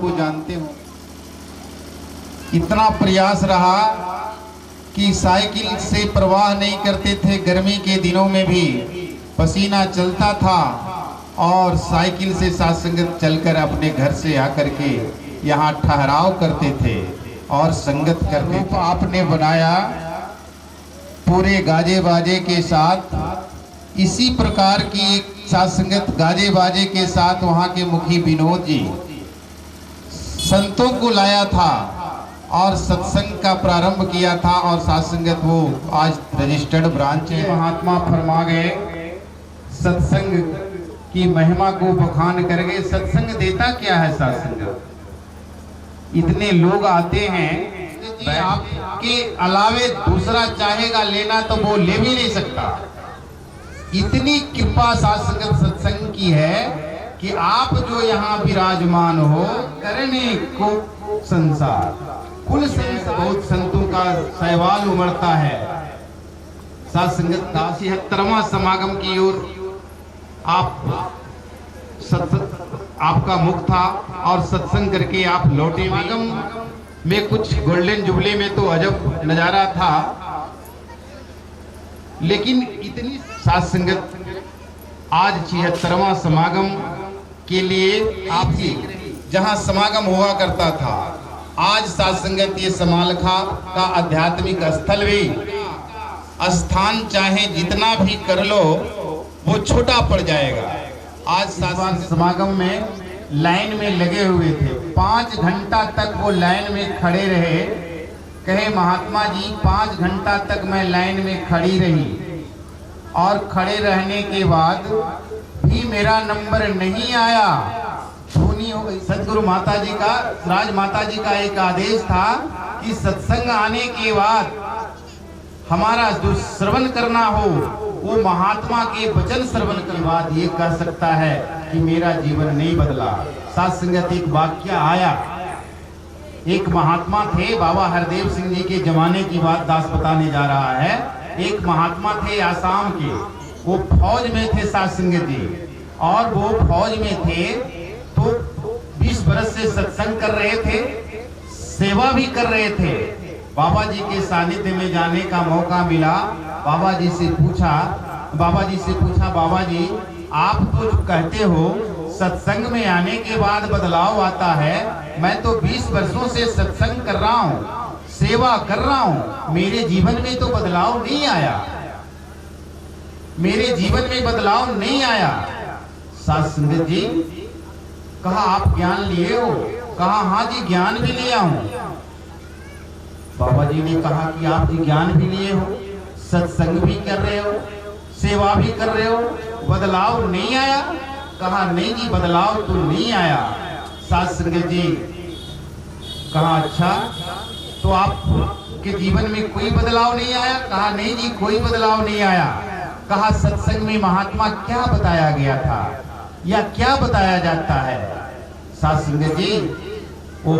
आपको जानते हो। इतना प्रयास रहा कि साइकिल से प्रवाह नहीं करते थे, गर्मी के दिनों में भी पसीना चलता था और साइकिल से साथ संगत चलकर अपने घर से आकर के यहाँ ठहराव करते थे और संगत करते थे। आपने बनाया पूरे गाजे बाजे के साथ, इसी प्रकार की एक साथ संगत गाजे बाजे के साथ वहाँ के मुखी विनोद जी संतों को लाया था और सत्संग का प्रारंभ किया था। और साथ संगत वो आज रजिस्टर्ड ब्रांच है। महात्मा फरमा गए, सत्संग की महिमा को बखान कर गए। सत्संग देता क्या है साथ संगत? इतने लोग आते हैं, आपके अलावे दूसरा चाहेगा लेना तो वो ले भी नहीं सकता। इतनी कृपा साथ संगत सत्संग की है कि आप जो यहाँ विराजमान हो, करने को संसार कुल संसार बहुत संतों का सहवाल उमड़ता है। साथ संगत का 76वां समागम की ओर आपका मुख था और सत्संग करके आप लौटे। समागम में कुछ गोल्डन जुबले में तो अजब नजारा था, लेकिन इतनी साथ संगत आज 76वां समागम के लिए आपकी जहां समागम हुआ करता था, आज साथ संगत ये समालखा का आध्यात्मिक स्थल भी स्थान चाहे जितना भी कर लो वो छोटा पड़ जाएगा। आज साथ समागम में लाइन में लगे हुए थे, 5 घंटा तक वो लाइन में खड़े रहे। कहे महात्मा जी 5 घंटा तक मैं लाइन में खड़ी रही और खड़े रहने के बाद भी मेरा नंबर नहीं आया। धुनी हो गई। सदगुरु माता जी का, राज माता जी का एक आदेश था कि सत्संग आने के बाद हमारा जो श्रवण करना हो वो महात्मा के वचन श्रवण के बाद ये कह सकता है कि मेरा जीवन नहीं बदला। साथ संगत एक वाक्य आया, एक महात्मा थे, बाबा हरदेव सिंह जी के जमाने की बात दास बताने जा रहा है। एक महात्मा थे आसाम के, वो फौज में थे साथ संगत जी, और वो फौज में थे तो 20 बरस से सत्संग कर रहे थे, सेवा भी कर रहे थे। बाबा जी के सानिध्य में जाने का मौका मिला। बाबा जी से पूछा, बाबा जी आप तो कहते हो सत्संग में आने के बाद बदलाव आता है, मैं तो 20 वर्षों से सत्संग कर रहा हूँ, सेवा कर रहा हूँ, मेरे जीवन में तो बदलाव नहीं आया, मेरे जीवन में बदलाव नहीं आया। साथ संगत जी कहा आप ज्ञान लिए हो? कहा हाँ जी ज्ञान भी लिया हूं। बाबा जी ने कहा कि आप जी ज्ञान भी लिए हो, सत्संग भी कर रहे हो, सेवा भी कर रहे हो, बदलाव नहीं आया? कहा नहीं जी बदलाव तो नहीं आया। साथ संगत जी कहा अच्छा तो आपके जीवन में कोई बदलाव नहीं आया? कहा नहीं जी कोई बदलाव नहीं आया। कहा सत्संग में महात्मा क्या बताया गया था या क्या बताया जाता है? साथ संगत जी वो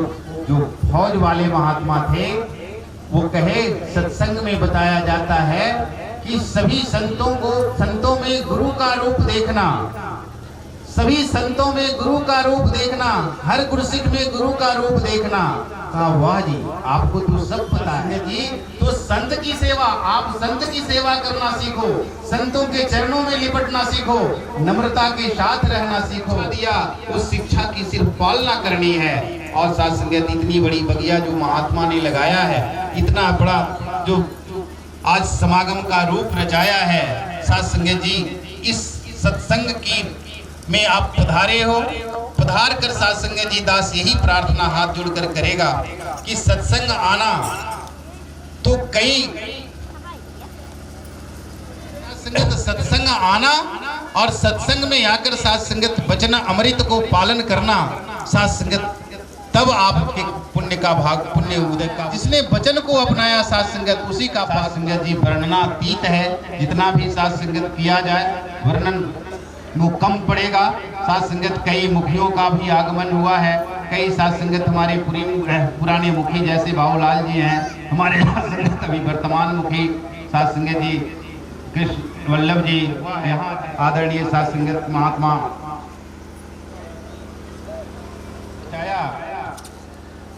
जो फौज वाले महात्मा थे वो कहे सत्संग में बताया जाता है कि सभी संतों में गुरु का रूप देखना, सभी संतों में गुरु का रूप देखना, हर गुरसिक में गुरु का रूप देखना। कहा वाह जी आपको तो सब पता है जी, तो संत की सेवा, आप संत की सेवा करना सीखो, संतों के चरणों में लिपटना सीखो, नम्रता के साथ रहना सीखो। दिया उस शिक्षा की सिर्फ पालना करनी है। और साथ संगत इतनी बड़ी बगिया जो महात्मा ने लगाया है, इतना बड़ा जो आज समागम का रूप रचाया है, साथ संगत जी इस सत्संग की में आप पधारे हो, पधार कर साथ संगत जी दास यही प्रार्थना हाथ जोड़कर करेगा कि सत्संग आना तो कई सत्संग आना और सत्संग में आकर साथ संगत वचन अमृत को पालन करना, साथ संगत तब आपके पुण्य का भाग, पुण्य उदय का, जिसने वचन को अपनाया साथ संगत उसी का साथ संगत जी वर्णनातीत है। जितना भी साथ संगत किया जाए वर्णन वो कम पड़ेगा। साथ संगत कई मुखियों का भी आगमन हुआ है, कई साथ संगत हमारे पुराने मुखी जैसे बाबूलाल जी हैं, हमारे अभी वर्तमान मुखी साथ संगत जी कृष्ण वल्लभ जी, यहाँ आदरणीय साथ संगत महात्मा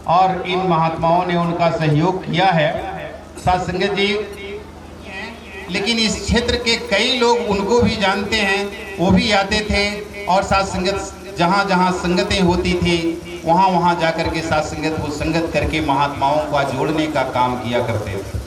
और इन महात्माओं ने उनका सहयोग किया है साध संगत जी। लेकिन इस क्षेत्र के कई लोग उनको भी जानते हैं, वो भी आते थे और साध संगत जहाँ जहाँ संगतें होती थी वहाँ वहाँ जाकर के साध संगत को संगत करके महात्माओं का जोड़ने का काम किया करते थे।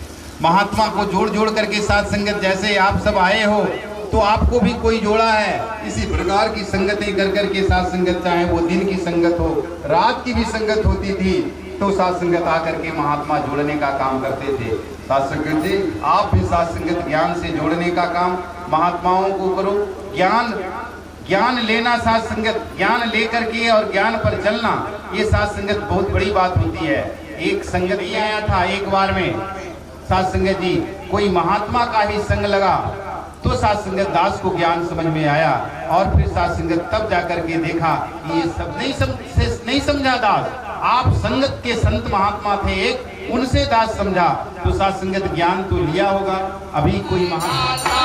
महात्मा को जोड़ जोड़ करके साध संगत, जैसे आप सब आए हो तो आपको भी कोई जोड़ा है। इसी प्रकार की संगतें कर करके साध संगत, चाहे वो दिन की संगत हो, रात की भी संगत होती थी, तो साध संगत आकर के महात्मा जोड़ने का काम करते थे। साध संगत जी, आप भी साध संगत ज्ञान से जोड़ने का काम महात्माओं को करो। ज्ञान लेना, साध संगत ज्ञान लेकर के और ज्ञान पर चलना, ये साध संगत बहुत बड़ी बात होती है। एक संगत ही आया था एक बार में साध संगत जी, कोई महात्मा का ही संग लगा तो साध संगत दास को ज्ञान समझ में आया और फिर साध संगत तब जाकर के देखा कि ये सब नहीं समझा दास, आप संगत के संत महात्मा थे एक, उनसे दास समझा, तो साध संगत ज्ञान तो लिया होगा। अभी कोई महात्मा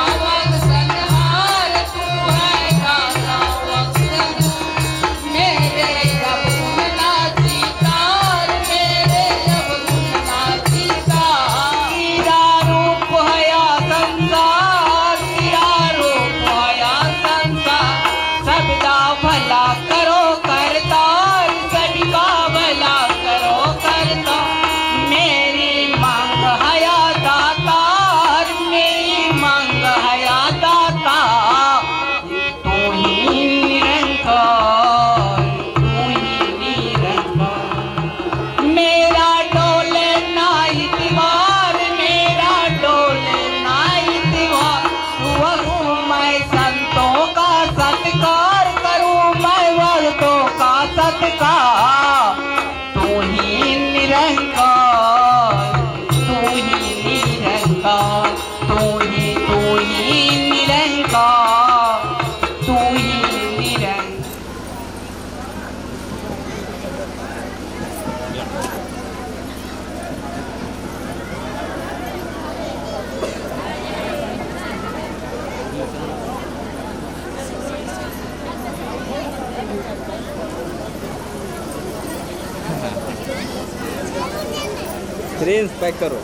स्क्रीन पैक करो।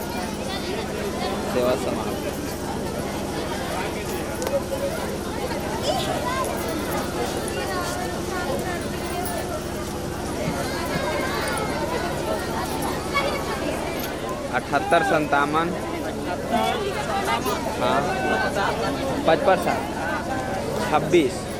सेवा समाप्त। अठहत्तर 57 हाँ 55 26